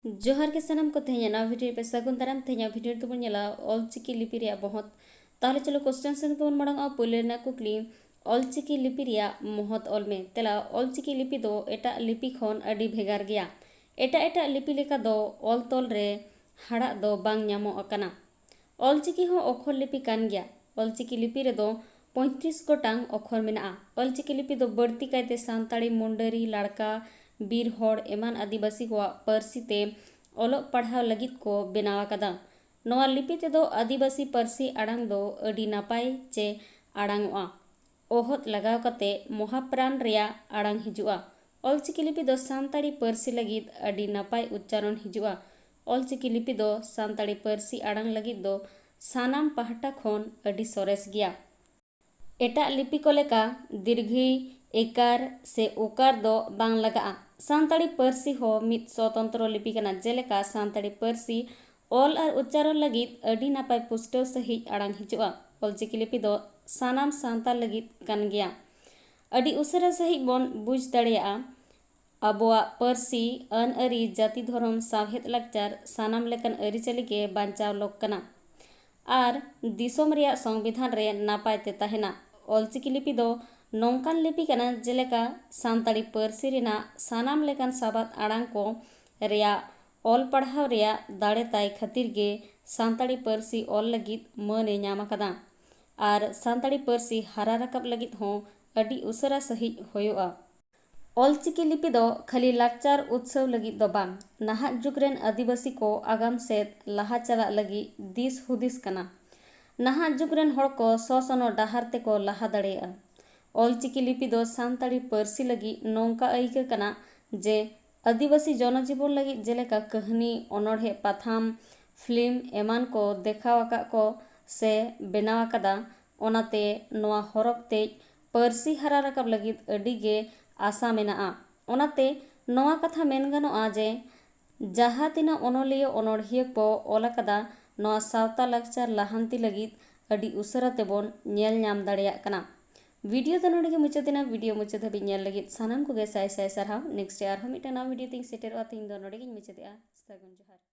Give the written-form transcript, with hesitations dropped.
जोहार के सनम को तेहना वीडियो पे सगुन दाराम तेहना वीडियो तो बोला ऑलचिकी लिपि रे बहुत ताहले चलो क्वेश्चन सेन को मड़ंग पहले ना कुकली ऑलचिकी लिपि रे महत ऑल में तेला ऑलचिकी लिपि दो एटा लिपि खन अडी भेगार गया एटा लिपि लेका दो ऑल तोल रे हाड़ा दो बांग ᱧᱟᱢᱚᱜ अकना ऑलचिकी हो अक्षर लिपि कान गया ऑलचिकी लिपि रे दो 35 गोटांग अक्षर मेना ऑलचिकी लिपि दो बढ़ती कायते सानताड़ी मुंडरी लड़का बीर होड़ एमान आदिवासी को पारसी ते ओलोग पढ़ाव लगित को बेनावा कदा नोआ लिपि ते दो आदिवासी पारसी आड़ांग दो अडी नापाय चे आड़ांगोआ ओहत लगाव कते महाप्राण रिया आड़ांग हिजुआ ऑलचिकी लिपि दो सानताड़ी पारसी लगित अडी नापाय उच्चारण हिजुआ ऑलचिकी लिपि दो सानताड़ी पारसी आड़ांग लगित दो सानाम पहाटा खोन अडी सोरेस गया एटा लिपि को लेका दीर्घी एकार से ओकार दो बांग लगा सानताड़ी पारसी हो मित स्वतंत्र लिपि कना जेलेका सानताड़ी पारसी ऑल और उच्चारण लगित अडी नापाय पुष्टव सही आड़ांग हिजुआ ऑलचिकी लिपि दो सानाम सानताल लगित कान गया अडी उसरा सही बोन बुझ दाड़ेया अबोआ पारसी अन अरी जाति धर्म सावहेद लाकचार सानाम लेकन अरिचली के बांचाव लोक कना आर दिसोम रिया संविधान रे नापाय ते ताहेना ऑलचिकी लिपि दो नौकान लिपि कना जेलेका सानताड़ी पारसी रेना सानाम लेकान साबात आड़ांग को रिया ऑल पढ़ाव रिया दाड़े ताय खातिर गे सानताड़ी पारसी ऑल लगित मने ᱧᱟᱢ कदा आर सानताड़ी पारसी हारा रकब लगित हो अडी उसरा सही होयोआ ऑलचिकी लिपि दो खाली लाकचार उत्सव लगित दो बांग नाहा जुगरेन आदिवासी को आगाम सेद लाहा चला लगी दिस हुदिस कना नाहा जुगरेन हड़ को ससनो डाहार ते को लाहा दाड़ेया ऑलचिकी लिपि दो सानताड़ी पारसी लगी नौका आइका कना जे आदिवासी जनजीवन लगी जेलेका कहानी अनोढ़े पाथाम फिल्म एमान को देखावाका को से बेनावा कदा ओनाते नोआ हरफ ते पारसी हारा रकब लगी अडी गे आशा मेना ओनाते नोआ कथा मेन गानोआ जे जहाँ तिना अनोलिया अनोढ़िया को ओला कदा नोआ सावता लाकचार लाहांती लगी अडी उसरा तेबोन नेल ᱧᱟᱢ दाड़ेया कना वीडियो तो नोड़े मुचादेना वीडियो मुचाद धाबी नेल लगित सानाम को गे साय साय सारहाव नेक्स्ट आर हम मिटना वीडियो तिंग सेटेरवा तिंग दो नोड़े मुचादेआ सगुन जोहार।